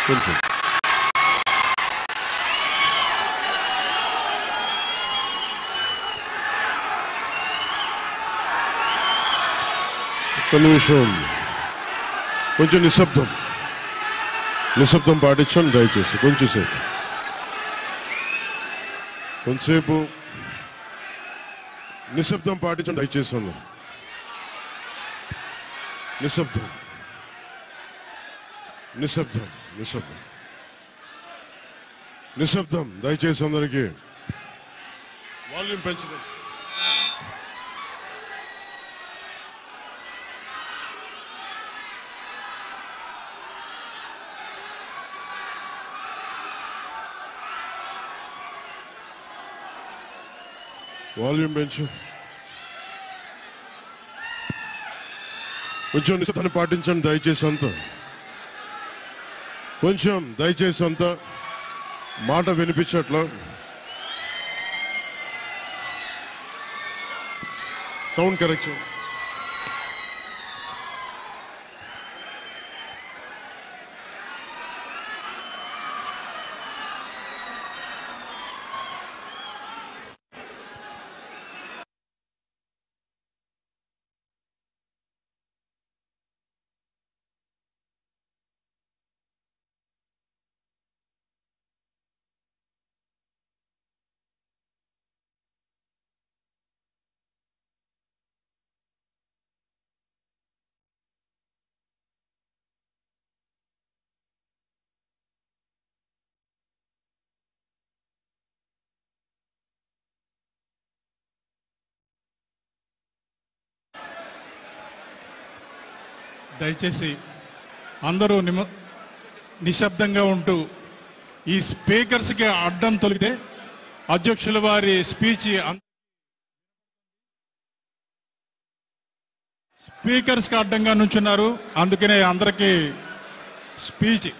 కొంచెం ఒక్క నిమిషం, కొంచెం నిశ్శబ్దం పాటించండి దయచేసి. కొంచెంసేపు నిశ్శబ్దం పాటించండి దయచేసి. నిశ్శబ్దం దయచేసి. అందరికీ వాల్యూమ్ పెంచండి. వాల్యూమ్ పెంచు. కొంచెం నిశ్శబ్దాన్ని పాటించండి దయచేసి. అంతా మాట వినిపించట్లా. Sound correction. దయచేసి అందరూ నిశ్శబ్దంగా ఉంటూ ఈ స్పీకర్స్కి అడ్డం తొలిగితే అధ్యక్షుల వారి స్పీకర్స్కి అడ్డంగా నుంచున్నారు. అందుకనే అందరికీ స్పీచ్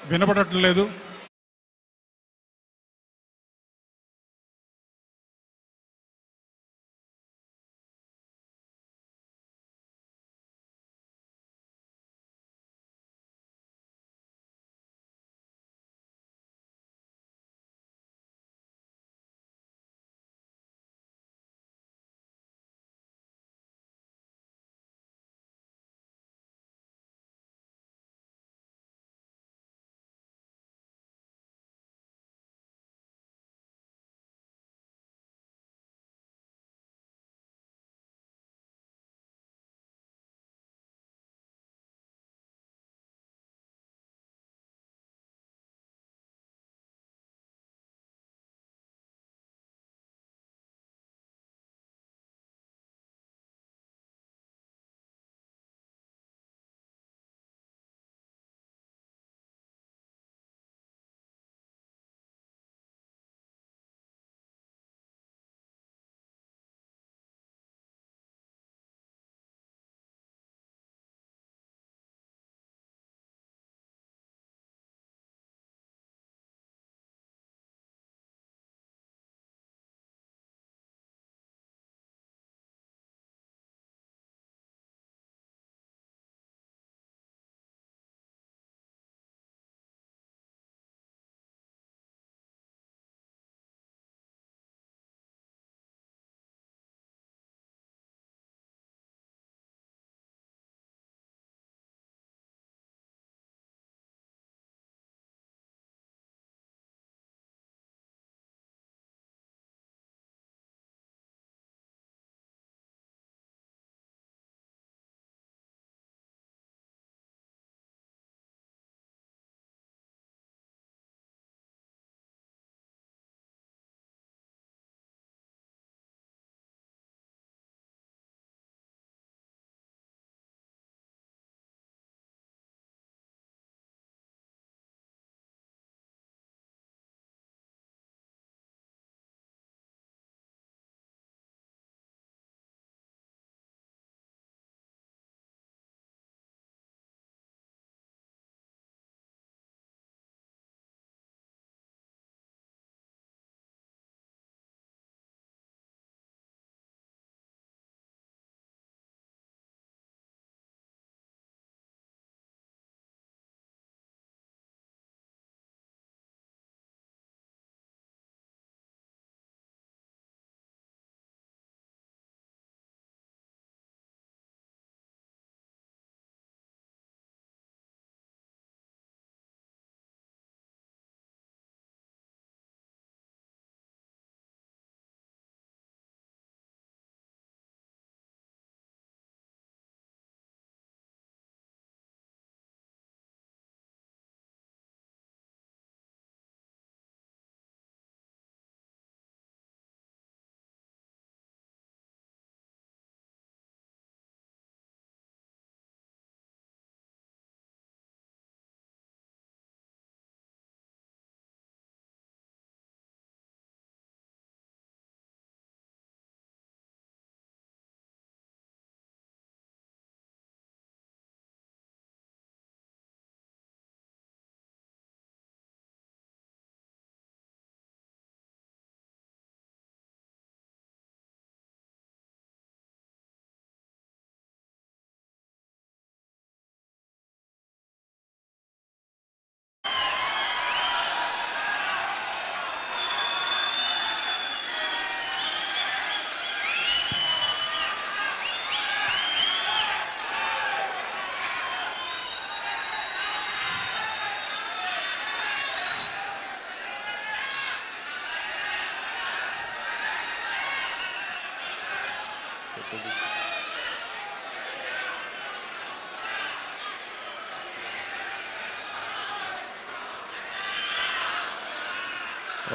వినపడట్లేదు.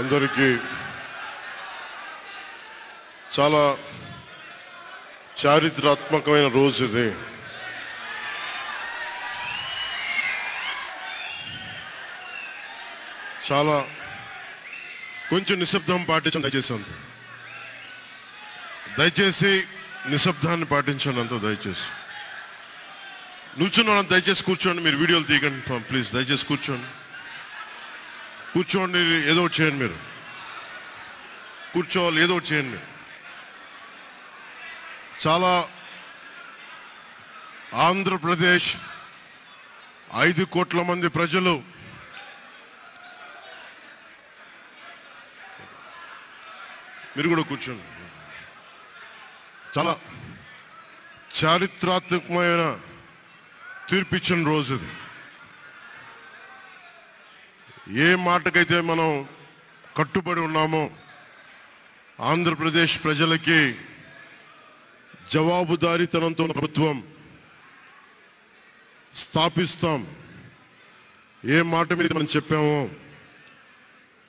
అందరికీ చాలా చారిత్రాత్మకమైన రోజు ఇది. చాలా కొంచెం నిశ్శబ్దం పాటించండి దయచేసి నిశ్శబ్దాన్ని పాటించండి అంత దయచేసి. నుంచున్న దయచేసి కూర్చోండి. మీరు వీడియోలు తీయకండి ప్లీజ్. దయచేసి కూర్చోండి. ఏదో ఒకటి చేయండి. మీరు కూర్చోవాలి, ఏదో ఒకటి చేయండి. చాలా ఆంధ్రప్రదేశ్ 5 కోట్ల మంది ప్రజలు మీరు కూడా కూర్చోండి. చాలా చారిత్రాత్మకమైన తీర్పిచ్చిన రోజు ఇది. ఏ మాటకైతే మనం కట్టుబడి ఉన్నామో ఆంధ్రప్రదేశ్ ప్రజలకి జవాబుదారీతనంతో ప్రభుత్వం స్థాపిస్తాం, ఏ మాట మీద మనం చెప్పామో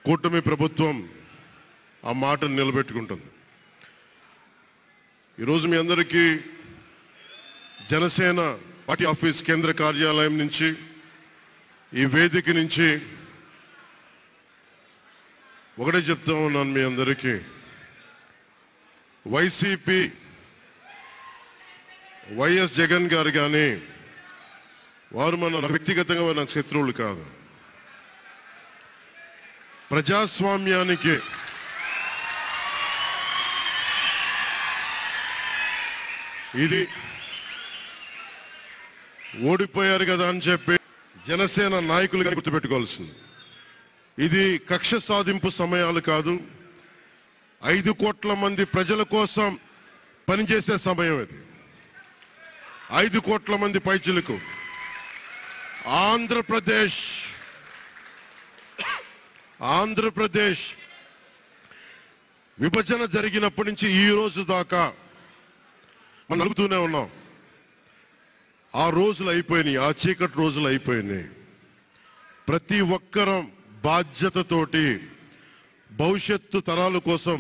కూటమి ప్రభుత్వం ఆ మాటను నిలబెట్టుకుంటుంది. ఈరోజు మీ అందరికీ జనసేన పార్టీ ఆఫీస్ కేంద్ర కార్యాలయం నుంచి, ఈ వేదిక నుంచి ఒకటే చెప్తా ఉన్నాను మీ అందరికీ. వైసీపీ వైఎస్ జగన్ గారు కానీ వారు వ్యక్తిగతంగా నాకు శత్రువులు కాదు. ప్రజాస్వామ్యానికి ఇది ఓడిపోయారు కదా అని చెప్పి జనసేన నాయకులుగా గుర్తుపెట్టుకోవాల్సింది. ఇది కక్ష సాధింపు సమయాలు కాదు. 5 కోట్ల మంది ప్రజల కోసం పనిచేసే సమయం ఇది. 5 కోట్ల మంది పైచులకు ఆంధ్రప్రదేశ్ విభజన జరిగినప్పటి నుంచి ఈ రోజు దాకా మనం అడుగుతూనే ఉన్నాం. ఆ రోజులు అయిపోయినాయి, ఆ చీకటి రోజులు అయిపోయినాయి. ప్రతి ఒక్కరం బాధ్యతతోటి భవిష్యత్తు తరాల కోసం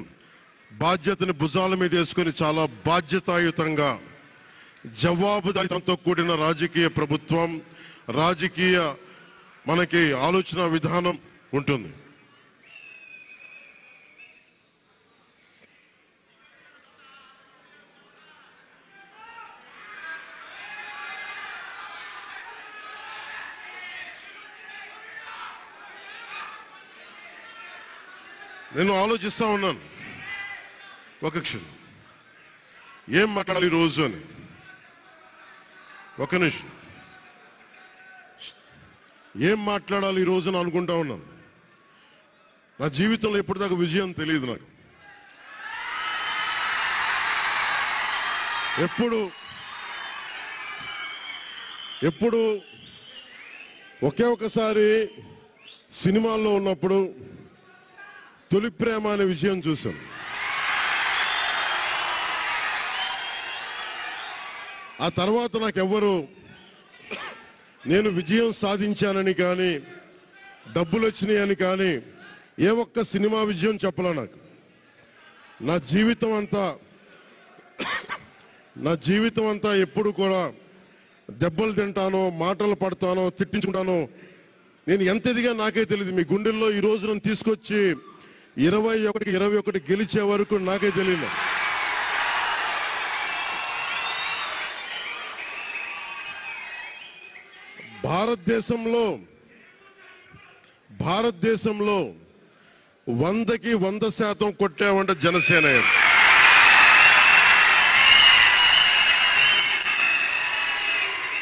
బాధ్యతని భుజాల మీద వేసుకొని చాలా బాధ్యతాయుతంగా జవాబుదారీతనంతో కూడిన రాజకీయ ప్రభుత్వం, రాజకీయ మనకి ఆలోచన విధానం ఉంటుంది. నేను ఆలోచిస్తా ఉన్నాను ఒక క్షణం, ఏం మాట్లాడాలి ఈ రోజు అని. ఒక నిమిషం, ఏం మాట్లాడాలి ఈ రోజున అనుకుంటా ఉన్నాను. నా జీవితంలో ఎప్పటిదాకా విజయం తెలియదు నాకు. ఎప్పుడు ఒకే ఒకసారి సినిమాల్లో ఉన్నప్పుడు తొలి ప్రేమ అనే విజయం చూశాను. ఆ తర్వాత నాకెవ్వరు నేను విజయం సాధించానని కానీ డబ్బులు వచ్చినాయని కానీ ఏ ఒక్క సినిమా విజయం చెప్పలే నాకు. నా జీవితం అంతా ఎప్పుడు కూడా దెబ్బలు తింటానో, మాటలు పడతానో, తిట్టించుకుంటానో. నేను ఎంత ఎదిగా నాకే తెలియదు. మీ గుండెల్లో ఈ రోజు నన్ను తీసుకొచ్చి 21 గెలిచే వరకు నాకే తెలియదు. భారతదేశంలో 100కి 100% కొట్టామంటే జనసేన.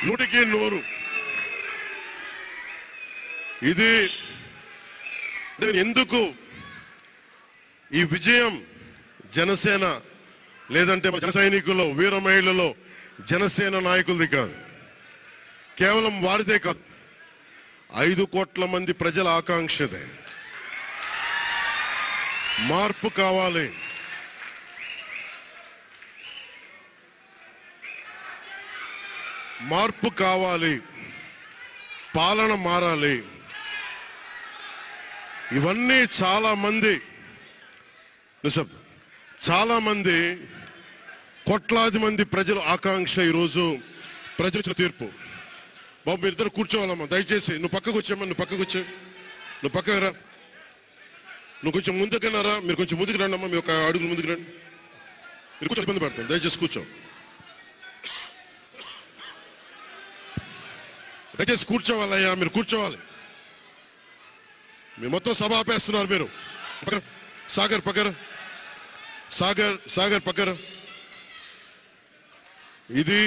100కి 100. ఇది ఎందుకు ఈ విజయం జనసేన లేదంటే జన సైనికుల్లో, వీర మహిళల్లో జనసేన నాయకులది కాదు, కేవలం వారిదే కాదు, 5 కోట్ల మంది ప్రజల ఆకాంక్షదే. మార్పు కావాలి. మార్పు కావాలి, పాలన మారాలి. ఇవన్నీ చాలా మంది కోట్లాది మంది ప్రజల ఆకాంక్ష. ఈరోజు ప్రజల తీర్పు. బాబు మీరిద్దరు కూర్చోవాలమ్మా, దయచేసి. నువ్వు పక్కకు వచ్చామ్మా, నువ్వు పక్కకు వచ్చే, నువ్వు పక్కకు రా, నువ్వు కొంచెం ముందుకున్నారా, మీరు కొంచెం ముందుకు రండి అమ్మా, మీ ఒక అడుగులు ముందుకు రండి. మీరు కూర్చొని ఇబ్బంది పడతాం, దయచేసి కూర్చో, దయచేసి కూర్చోవాలయ్యా, మీరు కూర్చోవాలి. మీరు మొత్తం సభ ఆపేస్తున్నారు. మీరు సాగర్ పక్కన, సాగర్ పక్కన. ఇది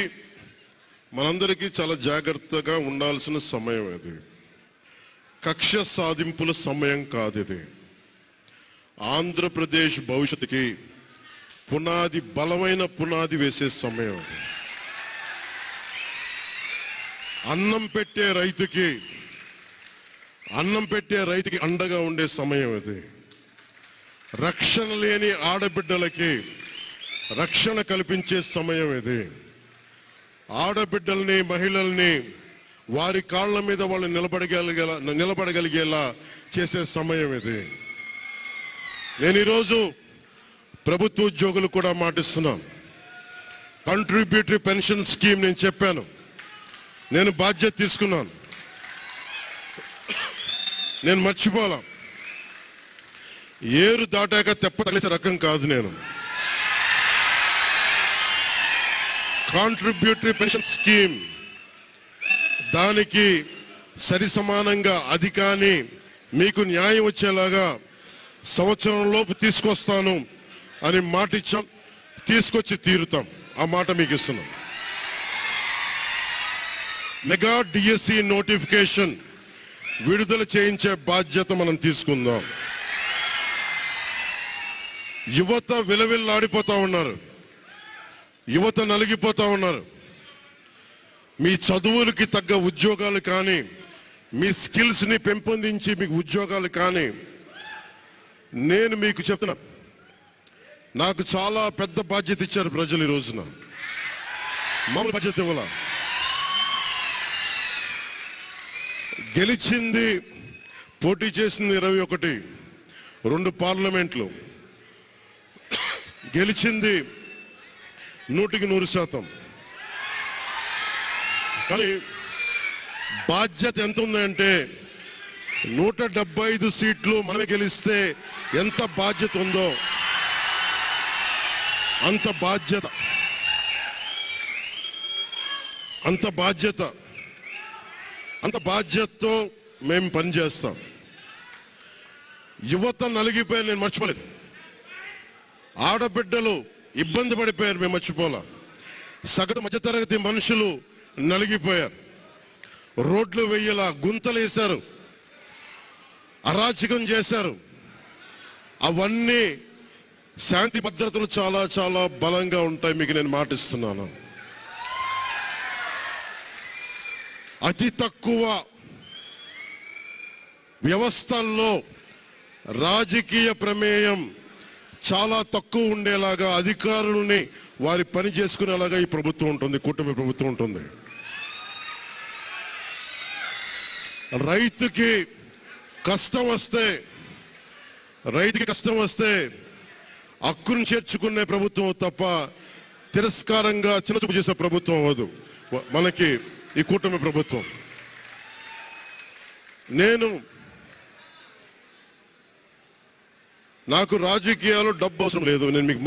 మనందరికీ చాలా జాగ్రత్తగా ఉండాల్సిన సమయం. ఇది కక్ష సాధింపుల సమయం కాదు. ఇది ఆంధ్రప్రదేశ్ భవిష్యత్తుకి పునాది, బలమైన పునాది వేసే సమయం. అన్నం పెట్టే రైతుకి అండగా ఉండే సమయం ఇది. రక్షణ లేని ఆడబిడ్డలకి రక్షణ కల్పించే సమయం ఇది. ఆడబిడ్డల్ని, మహిళల్ని వారి కాళ్ళ మీద వాళ్ళు నిలబడగలిగేలా చేసే సమయం ఇది. నేను ఈరోజు ప్రభుత్వ ఉద్యోగులు కూడా మాటిస్తున్నాను. కంట్రిబ్యూటరీ పెన్షన్ స్కీమ్ నేను చెప్పాను, నేను బాధ్యత తీసుకున్నాను, నేను మర్చిపోలా. ఏరు దాటాక తెప్పతలిసే రకం కాదు నేను. కాంట్రిబ్యూటరీ పెన్షన్ స్కీమ్ దానికి సరి సమానంగా అది కానీ మీకు న్యాయం వచ్చేలాగా సంవత్సరం లోపు తీసుకొస్తాను అని మాట ఇచ్చాం. తీసుకొచ్చి తీరుతాం, ఆ మాట మీకు ఇస్తున్నాం. మెగా డిఎస్సి నోటిఫికేషన్ విడుదల చేయించే బాధ్యత మనం తీసుకుందాం. యువత విలవిల్లాడిపోతా ఉన్నారు, యువత నలిగిపోతా ఉన్నారు. మీ చదువులకి తగ్గ ఉద్యోగాలు కానీ, మీ స్కిల్స్ని పెంపొందించి మీకు ఉద్యోగాలు కానీ, నేను మీకు చెప్తున్నా, నాకు చాలా పెద్ద బాధ్యత ఇచ్చారు ప్రజలు. ఈ రోజున మామూలు బాధ్యత ఇవ్వాల. గెలిచింది, పోటీ చేసింది 21, 2 పార్లమెంట్లు గెలిచింది 100%. కానీ బాధ్యత ఎంత ఉందంటే 175 సీట్లు మనమే గెలిస్తే ఎంత బాధ్యత ఉందో అంత బాధ్యతతో మేము పనిచేస్తాం. యువత నలిగిపోయారు, నేను మర్చిపోలేదు. ఆడబిడ్డలు ఇబ్బంది పడిపోయారు, మేము మర్చిపోలా. సగటు మధ్యతరగతి మనుషులు నలిగిపోయారు. రోడ్లు వెయ్యలా, గుంతలు వేశారు, అరాచకం చేశారు. అవన్నీ శాంతి భద్రతలు చాలా చాలా బలంగా ఉంటాయి, మీకు నేను మాటిస్తున్నాను. అతి తక్కువ వ్యవస్థల్లో రాజకీయ ప్రమేయం చాలా తక్కువ ఉండేలాగా, అధికారుల్ని వారి పని చేసుకునేలాగా ఈ ప్రభుత్వం ఉంటుంది, కూటమి ప్రభుత్వం ఉంటుంది. రైతుకి కష్టం వస్తే హక్కును చేర్చుకునే ప్రభుత్వం తప్ప తిరస్కారంగా చిన్నచూపు చేసే ప్రభుత్వం అవ్వదు మనకి ఈ కూటమి ప్రభుత్వం. నాకు రాజకీయాలు డబ్బు అవసరం లేదు. నేను మీకు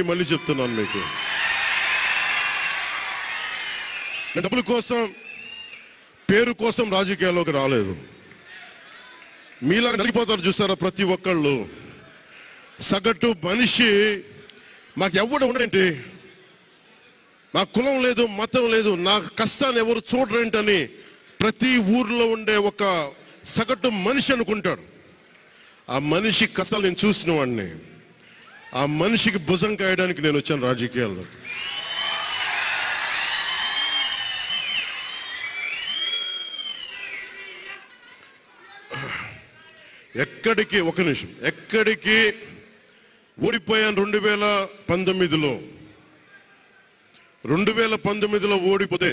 మళ్ళీ చెప్తున్నాను. మీకు నేను డబ్బుల కోసం, పేరు కోసం రాజకీయాల్లోకి రాలేదు. మీలాగా నలిగిపోతారు చూస్తారా ప్రతి ఒక్కళ్ళు. సగటు మనిషి మాకు ఎవడు ఉండేంటి, నాకు కులం లేదు, మతం లేదు, నా కష్టాన్ని ఎవరు చూడరేంటని ప్రతి ఊర్లో ఉండే ఒక సగటు మనిషి అనుకుంటాడు. ఆ మనిషి కష్టాలు నేను చూసిన వాడిని. ఆ మనిషికి భుజం కాయడానికి నేను వచ్చాను రాజకీయాల్లో. ఒక నిమిషం, ఎక్కడికి ఓడిపోయాను 2019లో. 2019లో ఓడిపోతే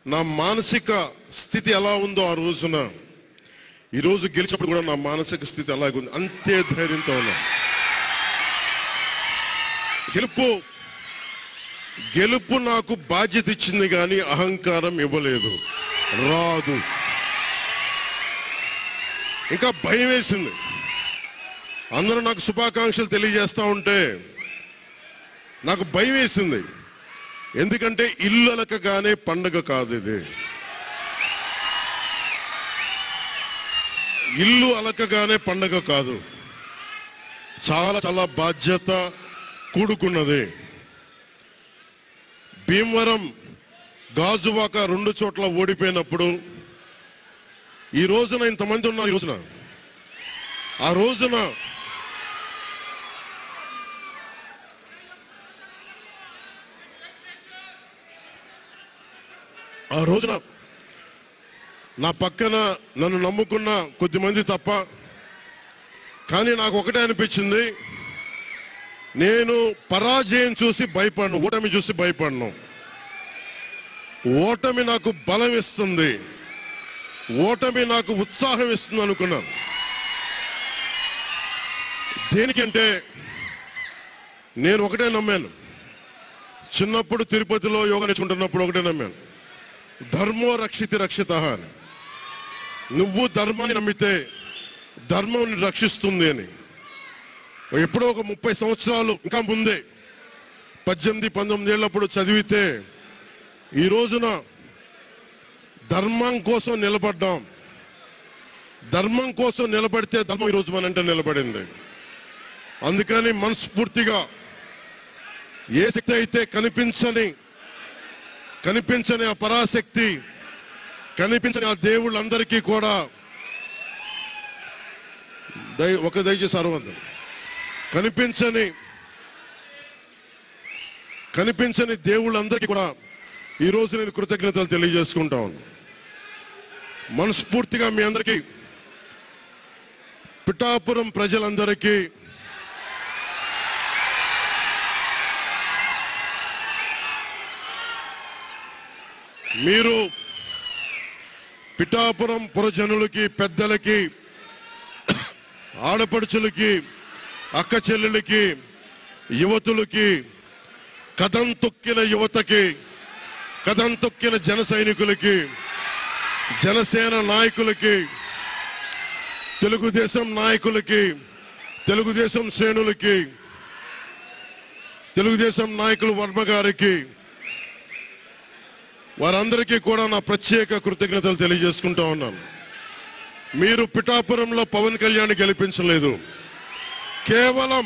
నా మానసిక స్థితి ఎలా ఉందో ఆ రోజున, ఈరోజు గెలిచినప్పుడు కూడా నా మానసిక స్థితి అలాగే ఉంది. అంతే ధైర్యంతో ఉన్నా. గెలుపు నాకు బాధ్యత ఇచ్చింది కానీ అహంకారం ఇవ్వలేదు. రాదు. ఇంకా భయం వేసింది. అందరూ నాకు శుభాకాంక్షలు తెలియజేస్తా ఉంటే నాకు భయం వేసింది. ఎందుకంటే ఇల్లు అలకగానే పండగ కాదు ఇది. ఇల్లు అలకగానే పండగ కాదు. చాలా చాలా బాధ్యత కూడుకున్నది. భీమవరం, గాజువాక 2 చోట్ల ఓడిపోయినప్పుడు ఈ రోజున ఇంతమంది ఉన్నారు. ఈ రోజున ఆ రోజున నా పక్కన నన్ను నమ్ముకున్న కొద్దిమంది తప్ప, కానీ నాకు ఒకటే అనిపించింది, నేను పరాజయం చూసి భయపడను, ఓటమి చూసి భయపడను. ఓటమి నాకు బలం ఇస్తుంది, ఓటమి నాకు ఉత్సాహం ఇస్తుంది అనుకున్నాను. దేనికంటే నేను ఒకటే నమ్మాను. చిన్నప్పుడు తిరుపతిలో యోగా నేర్చుకుంటున్నప్పుడు ఒకటే నమ్మాను, ధర్మో రక్షితి రక్షిత అని. నువ్వు ధర్మాన్ని నమ్మితే ధర్మం రక్షిస్తుంది అని. ఎప్పుడో ఒక 30 సంవత్సరాలు ఇంకా ముందే 18-19 ఏళ్ళప్పుడు చదివితే ఈ రోజున ధర్మం కోసం నిలబడ్డాం. ధర్మం కోసం నిలబడితే ధర్మం ఈరోజు మనంటే నిలబడింది. అందుకని మనస్ఫూర్తిగా ఏ శక్తి అయితే కనిపించని ఆ పరాశక్తి, కనిపించని ఆ దేవుళ్ళందరికీ కూడా దయచేసి అరవందం, కనిపించని దేవుళ్ళందరికీ కూడా ఈరోజు నేను కృతజ్ఞతలు తెలియజేసుకుంటా ఉన్నాను. మనస్ఫూర్తిగా మీ అందరికీ, పిఠాపురం ప్రజలందరికీ మీరు పిఠాపురం పురజనులకి, పెద్దలకి, ఆడపడుచులకి, అక్క చెల్లెలకి, యువతులకి, కథం తొక్కిన యువతకి, కథం తొక్కిన జన సైనికులకి, జనసేన నాయకులకి, తెలుగుదేశం నాయకులకి, తెలుగుదేశం శ్రేణులకి, తెలుగుదేశం నాయకులు వర్మ గారికి, వారందరికీ కూడా నా ప్రత్యేక కృతజ్ఞతలు తెలియజేసుకుంటా ఉన్నాను. మీరు పిఠాపురంలో పవన్ కళ్యాణ్ గెలిపించలేదు. కేవలం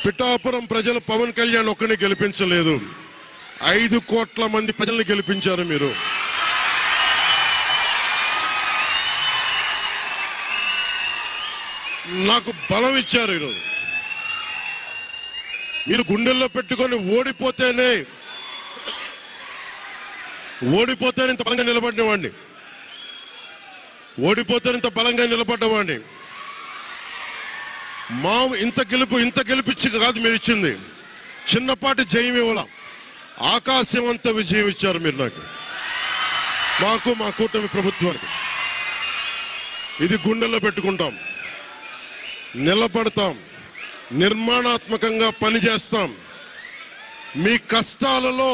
పిఠాపురం ప్రజలు పవన్ కళ్యాణ్ ఒక్కడిని గెలిపించలేదు, 5 కోట్ల మంది ప్రజల్ని గెలిపించారు. మీరు నాకు బలం ఇచ్చారు. ఈరోజు మీరు గుండెల్లో పెట్టుకొని ఓడిపోతేనే ఇంత బలంగా నిలబడినవాడిని, ఇంత బలంగా నిలబడ్డవాడిని. ఇంత గెలిపించి కాదు మీరు ఇచ్చింది, చిన్నపాటి జయం ఇవ్వాల, ఆకాశం అంత విజయం ఇచ్చారు మీరు నాకు, మాకు, మా కూటమి ప్రభుత్వానికి. ఇది గుండెల్లో పెట్టుకుంటాం, నిలబడతాం, నిర్మాణాత్మకంగా పనిచేస్తాం. మీ కష్టాలలో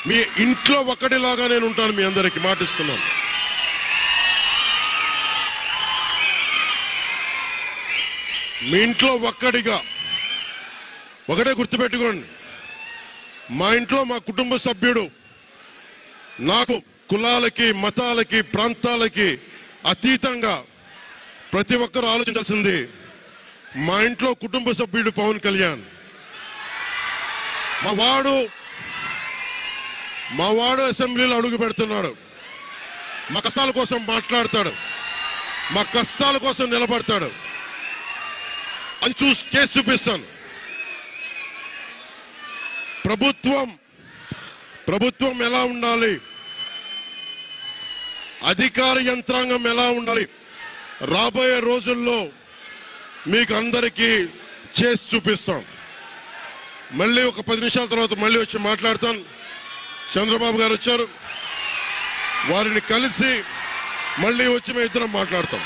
మీ ఇంట్లో ఒకటిలాగా నేను ఉంటాను. మీ అందరికీ మాటిస్తున్నాను. మీ ఇంట్లో ఒక్కడిగా, ఒకటే గుర్తుపెట్టుకోండి, మా ఇంట్లో మా కుటుంబ సభ్యుడు, నాకు కులాలకి, మతాలకి, ప్రాంతాలకి అతీతంగా ప్రతి ఒక్కరూ ఆలోచించాల్సింది, మా ఇంట్లో కుటుంబ సభ్యుడు పవన్ కళ్యాణ్. మా వాడు అసెంబ్లీలో అడుగు పెడుతున్నాడు, మా కష్టాల కోసం మాట్లాడతాడు, మా కష్టాల కోసం నిలబడతాడు అని చేసి చూపిస్తాను. ప్రభుత్వం ఎలా ఉండాలి, అధికార యంత్రాంగం ఎలా ఉండాలి, రాబోయే రోజుల్లో మీకు అందరికీ చేసి చూపిస్తాం. మళ్ళీ ఒక 10 నిమిషాల తర్వాత మళ్ళీ వచ్చి మాట్లాడతాను. చంద్రబాబు గారు వచ్చారు. వారిని కలిసి మళ్ళీ వచ్చి మేము ఇద్దరం మాట్లాడతాం.